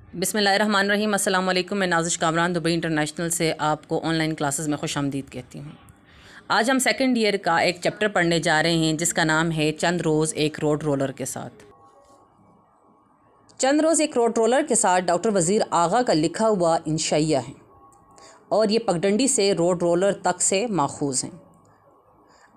بسم اللہ الرحمن الرحیم۔ السلام علیکم۔ میں نازش کامران دبئی انٹرنیشنل سے آپ کو آن لائن کلاسز میں خوش آمدید کہتی ہوں۔ آج ہم سیکنڈ ایئر کا ایک چیپٹر پڑھنے جا رہے ہیں جس کا نام ہے چند روز ایک روڈ رولر کے ساتھ۔ چند روز ایک روڈ رولر کے ساتھ ڈاکٹر وزیر آغا کا لکھا ہوا انشائیہ ہے اور یہ پگڈنڈی سے روڈ رولر تک سے ماخوذ ہیں۔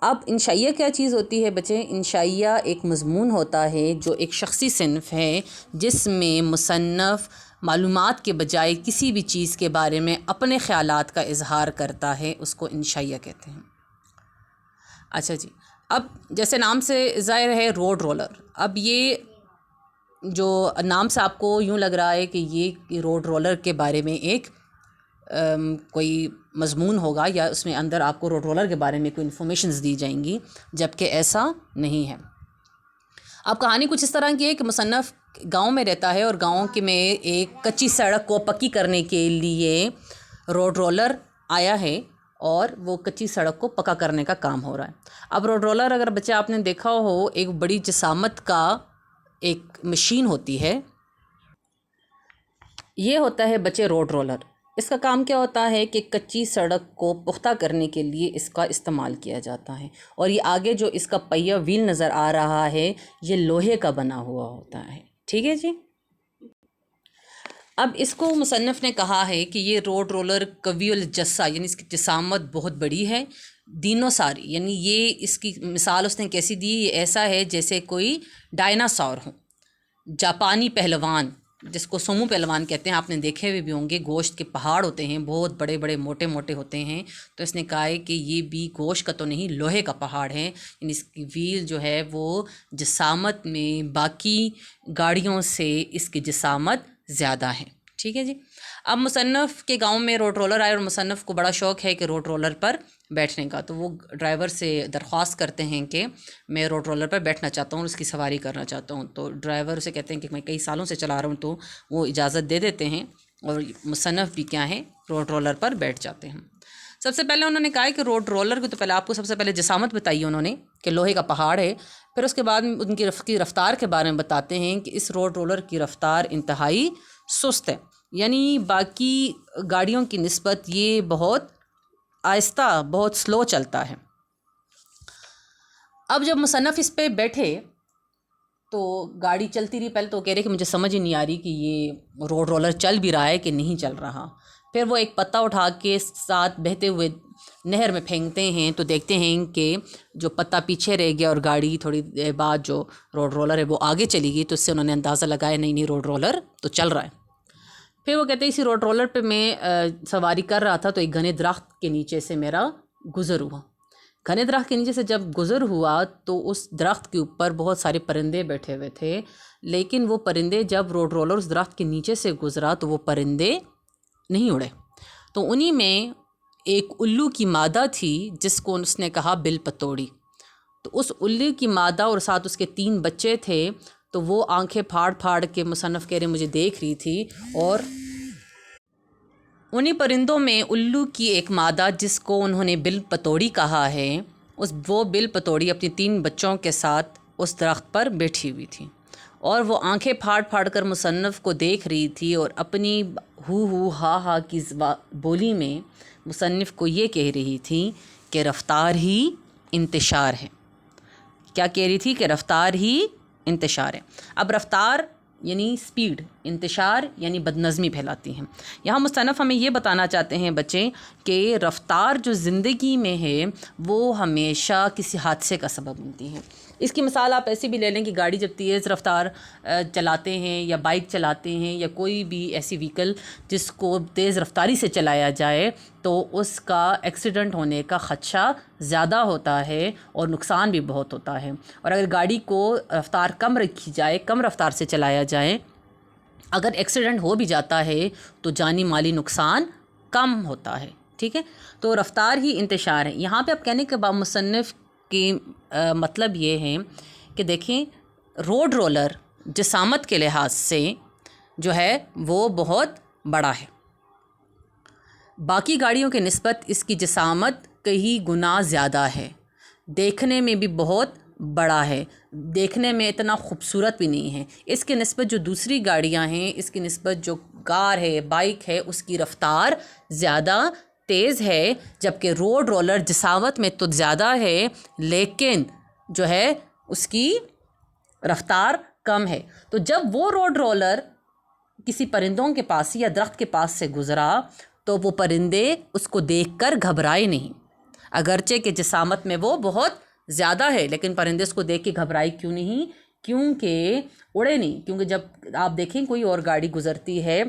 اب انشائیہ کیا چیز ہوتی ہے بچے؟ انشائیہ ایک مضمون ہوتا ہے جو ایک شخصی صنف ہے جس میں مصنف معلومات کے بجائے کسی بھی چیز کے بارے میں اپنے خیالات کا اظہار کرتا ہے، اس کو انشائیہ کہتے ہیں۔ اچھا جی، اب جیسے نام سے ظاہر ہے روڈ رولر، اب یہ جو نام سے آپ کو یوں لگ رہا ہے کہ یہ روڈ رولر کے بارے میں ایک کوئی مضمون ہوگا یا اس میں اندر آپ کو روڈ رولر کے بارے میں کوئی انفارمیشنز دی جائیں گی، جبکہ ایسا نہیں ہے۔ اب کہانی کچھ اس طرح کی ہے کہ مصنف گاؤں میں رہتا ہے اور گاؤں کے میں ایک کچی سڑک کو پکی کرنے کے لیے روڈ رولر آیا ہے اور وہ کچی سڑک کو پکا کرنے کا کام ہو رہا ہے۔ اب روڈ رولر اگر بچے آپ نے دیکھا ہو، ایک بڑی جسامت کا ایک مشین ہوتی ہے، یہ ہوتا ہے بچے روڈ رولر۔ اس کا کام کیا ہوتا ہے کہ کچی سڑک کو پختہ کرنے کے لیے اس کا استعمال کیا جاتا ہے، اور یہ آگے جو اس کا پہیہ ویل نظر آ رہا ہے یہ لوہے کا بنا ہوا ہوتا ہے۔ ٹھیک ہے جی، اب اس کو مصنف نے کہا ہے کہ یہ روڈ رولر قوی الجثہ، یعنی اس کی جسامت بہت بڑی ہے، دینوں ساری، یعنی یہ اس کی مثال اس نے کیسی دی؟ یہ ایسا ہے جیسے کوئی ڈائناسور ہو، جاپانی پہلوان جس کو سومو پہلوان کہتے ہیں، آپ نے دیکھے ہوئے بھی ہوں گے، گوشت کے پہاڑ ہوتے ہیں، بہت بڑے بڑے موٹے موٹے ہوتے ہیں، تو اس نے کہا ہے کہ یہ بھی گوشت کا تو نہیں، لوہے کا پہاڑ ہے، یعنی اس کی ویل جو ہے وہ جسامت میں باقی گاڑیوں سے اس کی جسامت زیادہ ہے۔ ٹھیک ہے جی، اب مصنف کے گاؤں میں روڈ رولر آئے اور مصنف کو بڑا شوق ہے کہ روڈ رولر پر بیٹھنے کا، تو وہ ڈرائیور سے درخواست کرتے ہیں کہ میں روڈ رولر پر بیٹھنا چاہتا ہوں اور اس کی سواری کرنا چاہتا ہوں، تو ڈرائیور اسے کہتے ہیں کہ میں کئی سالوں سے چلا رہا ہوں، تو وہ اجازت دے دیتے ہیں اور مصنف بھی کیا ہے روڈ رولر پر بیٹھ جاتے ہیں۔ سب سے پہلے انہوں نے کہا ہے کہ روڈ رولر کو، تو پہلے آپ کو سب سے پہلے جسامت بتائی انہوں نے کہ لوہے کا پہاڑ ہے، پھر اس کے بعد ان کی رفتار کے بارے میں بتاتے ہیں کہ اس روڈ رولر کی رفتار انتہائی سست ہے، یعنی باقی گاڑیوں کی نسبت یہ بہت آہستہ، بہت سلو چلتا ہے۔ اب جب مصنف اس پہ بیٹھے تو گاڑی چلتی رہی، پہلے تو کہہ رہے کہ مجھے سمجھ ہی نہیں آ رہی کہ یہ روڈ رولر چل بھی رہا ہے کہ نہیں چل رہا، پھر وہ ایک پتا اٹھا کے ساتھ بہتے ہوئے نہر میں پھینکتے ہیں تو دیکھتے ہیں کہ جو پتا پیچھے رہ گیا اور گاڑی تھوڑی دیر بعد جو روڈ رولر ہے وہ آگے چلی گئی، تو اس سے انہوں نے اندازہ لگایا نہیں روڈ رولر تو چل رہا ہے۔ پھر وہ کہتے ہیں اسی روڈ رولر پہ میں سواری کر رہا تھا تو ایک گھنے درخت کے نیچے سے میرا گزر ہوا۔ گھنے درخت کے نیچے سے جب گزر ہوا تو اس درخت کے اوپر بہت سارے پرندے بیٹھے ہوئے تھے، لیکن وہ پرندے جب روڈ رولر اس درخت کے نیچے سے گزرا تو وہ پرندے نہیں اڑے، تو انہی میں ایک الو کی مادہ تھی جس کو اس نے کہا بل پتوڑی، تو اس الو کی مادہ اور ساتھ اس کے 3 بچے تھے، تو وہ آنکھیں پھاڑ پھاڑ کے مصنف کہہ رہے مجھے دیکھ رہی تھی، اور انہی پرندوں میں الو کی ایک مادہ جس کو انہوں نے بل پتوڑی کہا ہے، وہ بل پتوڑی اپنی 3 بچوں کے ساتھ اس درخت پر بیٹھی ہوئی تھی، اور وہ آنکھیں پھاڑ پھاڑ کر مصنف کو دیکھ رہی تھی اور اپنی ہو ہا ہا کی بولی میں مصنف کو یہ کہہ رہی تھی کہ رفتار ہی انتشار ہے۔ کیا کہہ رہی تھی؟ کہ رفتار ہی انتشار ہے۔ اب رفتار یعنی سپیڈ، انتشار یعنی بدنظمی پھیلاتی ہیں۔ یہاں مصنف ہمیں یہ بتانا چاہتے ہیں بچے کہ رفتار جو زندگی میں ہے وہ ہمیشہ کسی حادثے کا سبب بنتی ہے۔ اس کی مثال آپ ایسی بھی لے لیں کہ گاڑی جب تیز رفتار چلاتے ہیں یا بائک چلاتے ہیں یا کوئی بھی ایسی وہیکل جس کو تیز رفتاری سے چلایا جائے تو اس کا ایکسیڈنٹ ہونے کا خدشہ زیادہ ہوتا ہے اور نقصان بھی بہت ہوتا ہے، اور اگر گاڑی کو رفتار کم رکھی جائے، کم رفتار سے چلایا جائے، اگر ایکسیڈنٹ ہو بھی جاتا ہے تو جانی مالی نقصان کم ہوتا ہے۔ ٹھیک ہے، تو رفتار ہی انتشار ہے۔ یہاں پہ اب کہنے کے بعد مصنف کی مطلب یہ ہے کہ دیکھیں روڈ رولر جسامت کے لحاظ سے جو ہے وہ بہت بڑا ہے، باقی گاڑیوں کے نسبت اس کی جسامت کئی گنا زیادہ ہے، دیکھنے میں بھی بہت بڑا ہے، دیکھنے میں اتنا خوبصورت بھی نہیں ہے۔ اس کے نسبت جو دوسری گاڑیاں ہیں، اس کی نسبت جو کار ہے، بائک ہے، اس کی رفتار زیادہ تیز ہے، جبکہ روڈ رولر جسامت میں تو زیادہ ہے لیکن جو ہے اس کی رفتار کم ہے۔ تو جب وہ روڈ رولر کسی پرندوں کے پاس یا درخت کے پاس سے گزرا تو وہ پرندے اس کو دیکھ کر گھبرائے نہیں، اگرچہ کہ جسامت میں وہ بہت زیادہ ہے، لیکن پرندے اس کو دیکھ کے گھبرائی کیوں نہیں؟ کیونکہ اڑے نہیں، کیونکہ جب آپ دیکھیں کوئی اور گاڑی گزرتی ہے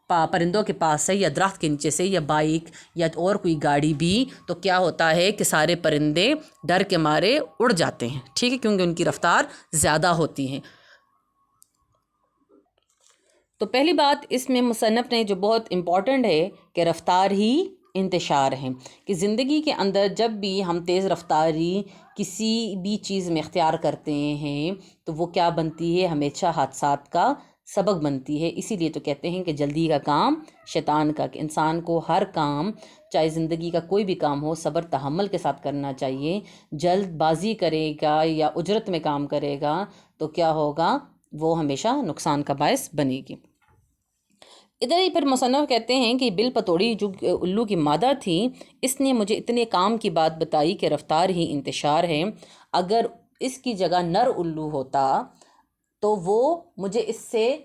پرندوں کے پاس سے یا درخت کے نیچے سے یا بائک یا اور کوئی گاڑی بھی، تو کیا ہوتا ہے کہ سارے پرندے ڈر کے مارے اڑ جاتے ہیں، ٹھیک ہے، کیونکہ ان کی رفتار زیادہ ہوتی ہیں۔ تو پہلی بات اس میں مصنف نے جو بہت امپورٹنٹ ہے کہ رفتار ہی انتشار ہے، کہ زندگی کے اندر جب بھی ہم تیز رفتاری کسی بھی چیز میں اختیار کرتے ہیں تو وہ کیا بنتی ہے؟ ہمیشہ حادثات کا سبب بنتی ہے۔ اسی لیے تو کہتے ہیں کہ جلدی کا کام شیطان کا، کہ انسان کو ہر کام، چاہے زندگی کا کوئی بھی کام ہو، صبر تحمل کے ساتھ کرنا چاہیے۔ جلد بازی کرے گا یا اجرت میں کام کرے گا تو کیا ہوگا؟ وہ ہمیشہ نقصان کا باعث بنے گی۔ ادھر ہی پھر مصنف کہتے ہیں کہ بل پتوڑی جو الو کی مادہ تھی، اس نے مجھے اتنے کام کی بات بتائی کہ رفتار ہی انتشار ہے۔ اگر اس کی جگہ نر الو ہوتا تو وہ مجھے اس سے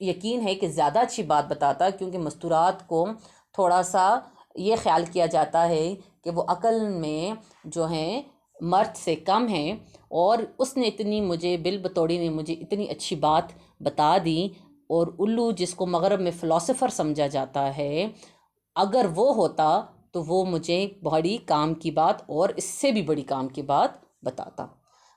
یقین ہے کہ زیادہ اچھی بات بتاتا، کیونکہ مستورات کو تھوڑا سا یہ خیال کیا جاتا ہے کہ وہ عقل میں جو ہیں مرد سے کم ہیں، اور اس نے بل بتوڑی نے مجھے اتنی اچھی بات بتا دی۔ اور الو جس کو مغرب میں فلاسفر سمجھا جاتا ہے، اگر وہ ہوتا تو وہ مجھے بڑی کام کی بات اور اس سے بھی بڑی کام کی بات بتاتا۔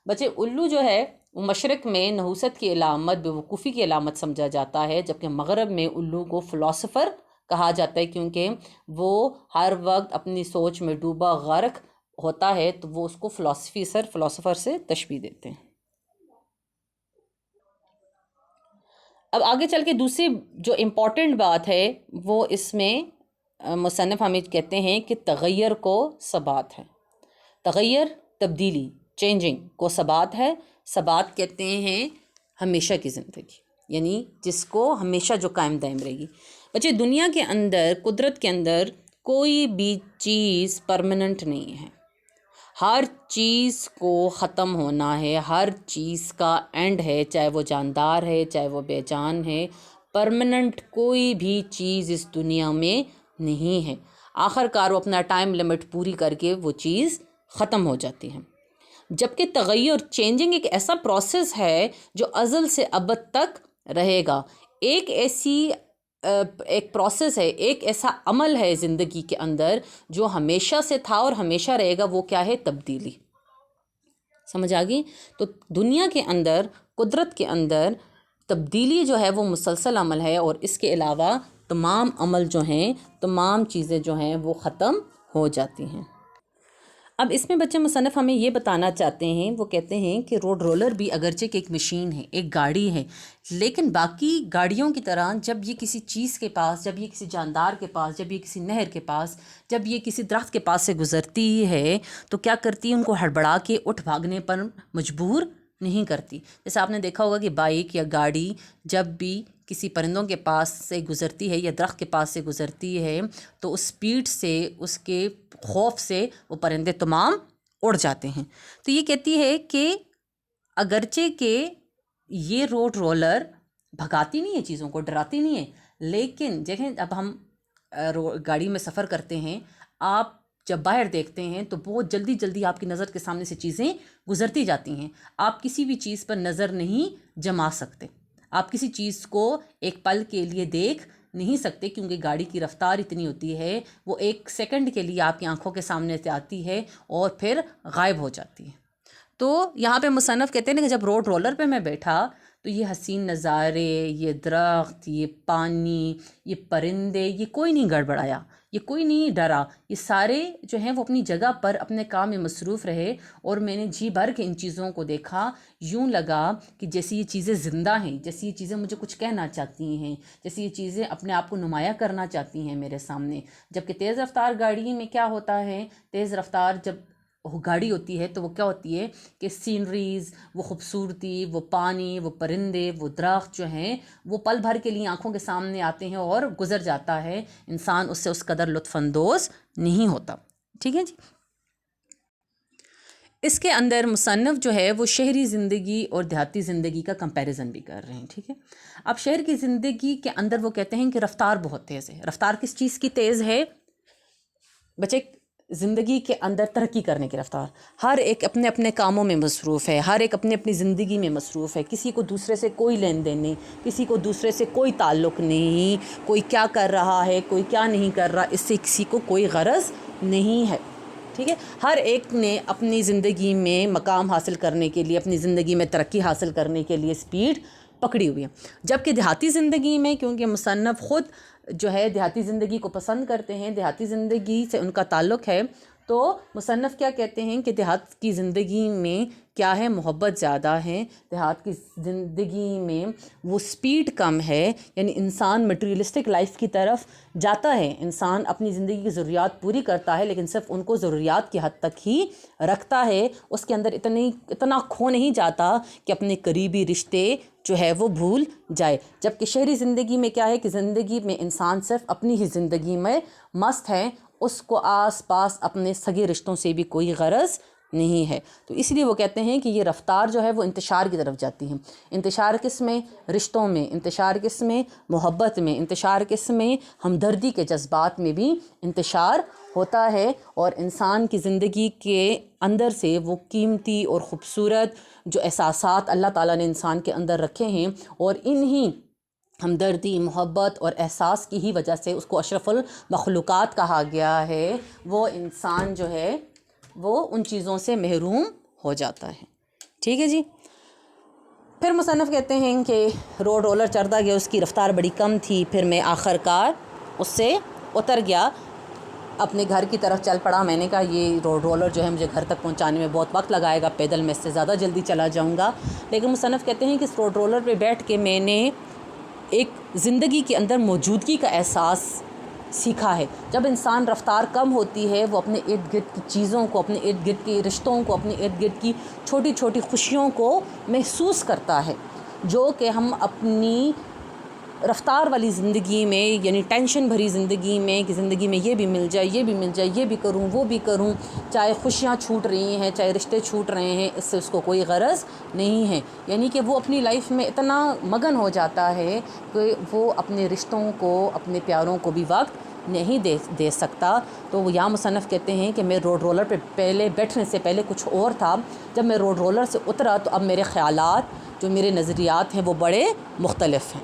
بچے الو جو ہے وہ مشرق میں نحوست کی علامت، بیوقوفی کی علامت سمجھا جاتا ہے، جبکہ مغرب میں الو کو فلاسفر کہا جاتا ہے، کیونکہ وہ ہر وقت اپنی سوچ میں ڈوبا غرق ہوتا ہے، تو وہ اس کو فلاسفر سے تشبیہ دیتے ہیں۔ اب آگے چل کے دوسری جو امپورٹنٹ بات ہے وہ اس میں مصنف ہمیں کہتے ہیں کہ تغیر کو ثبات ہے۔ تغیر، تبدیلی، چینجنگ کو ثبات ہے۔ ثبات کہتے ہیں ہمیشہ کی زندگی، یعنی جس کو ہمیشہ جو قائم دائم رہے گی۔ بچے دنیا کے اندر، قدرت کے اندر کوئی بھی چیز پرماننٹ نہیں ہے، ہر چیز کو ختم ہونا ہے، ہر چیز کا اینڈ ہے، چاہے وہ جاندار ہے چاہے وہ بے جان ہے۔ پرماننٹ کوئی بھی چیز اس دنیا میں نہیں ہے، آخر کار وہ اپنا ٹائم لمٹ پوری کر کے وہ چیز ختم ہو جاتی ہے۔ جبکہ تغیر، چینجنگ، ایک ایسا پروسیس ہے جو ازل سے ابد تک رہے گا۔ ایک پروسیس ہے، ایک ایسا عمل ہے زندگی کے اندر جو ہمیشہ سے تھا اور ہمیشہ رہے گا، وہ کیا ہے؟ تبدیلی۔ سمجھ آ گئی؟ تو دنیا کے اندر، قدرت کے اندر تبدیلی جو ہے وہ مسلسل عمل ہے، اور اس کے علاوہ تمام عمل جو ہیں، تمام چیزیں جو ہیں وہ ختم ہو جاتی ہیں۔ اب اس میں بچے مصنف ہمیں یہ بتانا چاہتے ہیں، وہ کہتے ہیں کہ روڈ رولر بھی اگرچہ کہ ایک مشین ہے، ایک گاڑی ہے، لیکن باقی گاڑیوں کی طرح جب یہ کسی چیز کے پاس، جب یہ کسی جاندار کے پاس، جب یہ کسی نہر کے پاس، جب یہ کسی درخت کے پاس سے گزرتی ہے تو کیا کرتی ہے؟ ان کو ہڑبڑا کے اٹھ بھاگنے پر مجبور نہیں کرتی۔ جیسے آپ نے دیکھا ہوگا کہ بائک یا گاڑی جب بھی کسی پرندوں کے پاس سے گزرتی ہے یا درخت کے پاس سے گزرتی ہے تو اس سپیڈ سے، اس کے خوف سے وہ پرندے تمام اڑ جاتے ہیں۔ تو یہ کہتی ہے کہ اگرچہ کہ یہ روڈ رولر بھگاتی نہیں ہے چیزوں کو، ڈراتی نہیں ہے، لیکن دیکھیں اب ہم گاڑی میں سفر کرتے ہیں، آپ جب باہر دیکھتے ہیں تو بہت جلدی جلدی آپ کی نظر کے سامنے سے چیزیں گزرتی جاتی ہیں، آپ کسی بھی چیز پر نظر نہیں جما سکتے، آپ کسی چیز کو ایک پل کے لیے دیکھ نہیں سکتے، کیونکہ گاڑی کی رفتار اتنی ہوتی ہے، وہ ایک سیکنڈ کے لیے آپ کی آنکھوں کے سامنے سے آتی ہے اور پھر غائب ہو جاتی ہے۔ تو یہاں پہ مصنف کہتے ہیں کہ جب روڈ رولر پہ میں بیٹھا تو یہ حسین نظارے، یہ درخت، یہ پانی، یہ پرندے، یہ کوئی نہیں گڑبڑایا، یہ کوئی نہیں ڈرا، یہ سارے جو ہیں وہ اپنی جگہ پر اپنے کام میں مصروف رہے، اور میں نے جی بھر کے ان چیزوں کو دیکھا، یوں لگا کہ جیسی یہ چیزیں زندہ ہیں، جیسی یہ چیزیں مجھے کچھ کہنا چاہتی ہیں، جیسی یہ چیزیں اپنے آپ کو نمایاں کرنا چاہتی ہیں میرے سامنے۔ جبکہ تیز رفتار گاڑی میں کیا ہوتا ہے؟ تیز رفتار جب گاڑی ہوتی ہے تو وہ کیا ہوتی ہے کہ سینریز، وہ خوبصورتی، وہ پانی، وہ پرندے، وہ درخت جو ہیں وہ پل بھر کے لیے آنکھوں کے سامنے آتے ہیں اور گزر جاتا ہے، انسان اس سے اس قدر لطف اندوز نہیں ہوتا. ٹھیک ہے جی. اس کے اندر مصنف جو ہے وہ شہری زندگی اور دیہاتی زندگی کا کمپیریزن بھی کر رہے ہیں. ٹھیک ہے. اب شہر کی زندگی کے اندر وہ کہتے ہیں کہ رفتار بہت تیز ہے. رفتار کس چیز کی تیز ہے بچے؟ زندگی کے اندر ترقی کرنے کی رفتار. ہر ایک اپنے اپنے کاموں میں مصروف ہے، ہر ایک اپنی اپنی زندگی میں مصروف ہے، کسی کو دوسرے سے کوئی لین دین نہیں، کسی کو دوسرے سے کوئی تعلق نہیں، کوئی کیا کر رہا ہے کوئی کیا نہیں کر رہا، اس سے کسی کو کوئی غرض نہیں ہے. ٹھیک ہے. ہر ایک نے اپنی زندگی میں مقام حاصل کرنے کے لیے، اپنی زندگی میں ترقی حاصل کرنے کے لیے اسپیڈ پکڑی ہوئی ہے. جبکہ دیہاتی زندگی میں، کیونکہ مصنف خود جو ہے دیہاتی زندگی کو پسند کرتے ہیں، دیہاتی زندگی سے ان کا تعلق ہے، تو مصنف کیا کہتے ہیں کہ دیہات کی زندگی میں کیا ہے، محبت زیادہ ہے. دیہات کی زندگی میں وہ سپیڈ کم ہے، یعنی انسان مٹیریلسٹک لائف کی طرف جاتا ہے، انسان اپنی زندگی کی ضروریات پوری کرتا ہے لیکن صرف ان کو ضروریات کی حد تک ہی رکھتا ہے، اس کے اندر اتنا کھو نہیں جاتا کہ اپنے قریبی رشتے جو ہے وہ بھول جائے. جبکہ شہری زندگی میں کیا ہے کہ زندگی میں انسان صرف اپنی ہی زندگی میں مست ہے، اس کو آس پاس اپنے سگے رشتوں سے بھی کوئی غرض نہیں ہے. تو اس لیے وہ کہتے ہیں کہ یہ رفتار جو ہے وہ انتشار کی طرف جاتی ہے. انتشار کس میں؟ رشتوں میں. انتشار کس میں؟ محبت میں. انتشار کس میں؟ ہمدردی کے جذبات میں بھی انتشار ہوتا ہے. اور انسان کی زندگی کے اندر سے وہ قیمتی اور خوبصورت جو احساسات اللہ تعالیٰ نے انسان کے اندر رکھے ہیں، اور انہی ہمدردی، محبت اور احساس کی ہی وجہ سے اس کو اشرف المخلوقات کہا گیا ہے، وہ انسان جو ہے وہ ان چیزوں سے محروم ہو جاتا ہے. ٹھیک ہے جی. پھر مصنف کہتے ہیں کہ روڈ رولر چڑھتا گیا، اس کی رفتار بڑی کم تھی، پھر میں آخر کار اس سے اتر گیا، اپنے گھر کی طرف چل پڑا. میں نے کہا یہ روڈ رولر جو ہے مجھے گھر تک پہنچانے میں بہت وقت لگائے گا، پیدل میں اس سے زیادہ جلدی چلا جاؤں گا. لیکن مصنف کہتے ہیں کہ اس روڈ رولر پہ بیٹھ کے میں نے ایک زندگی کے اندر موجودگی کا احساس سیکھا ہے. جب انسان رفتار کم ہوتی ہے، وہ اپنے ارد گرد کی چیزوں کو، اپنے ارد گرد کی رشتوں کو، اپنے ارد گرد کی چھوٹی چھوٹی خوشیوں کو محسوس کرتا ہے، جو کہ ہم اپنی رفتار والی زندگی میں، یعنی ٹینشن بھری زندگی میں، کہ زندگی میں یہ بھی مل جائے، یہ بھی مل جائے، یہ بھی کروں، وہ بھی کروں، چاہے خوشیاں چھوٹ رہی ہیں، چاہے رشتے چھوٹ رہے ہیں، اس سے اس کو کوئی غرض نہیں ہے. یعنی کہ وہ اپنی لائف میں اتنا مگن ہو جاتا ہے کہ وہ اپنے رشتوں کو، اپنے پیاروں کو بھی وقت نہیں دے سکتا. تو وہ یہاں مصنف کہتے ہیں کہ میں روڈ رولر پہ پہلے بیٹھنے سے پہلے کچھ اور تھا، جب میں روڈ رولر سے اترا تو اب میرے خیالات، جو میرے نظریات ہیں وہ بڑے مختلف ہیں.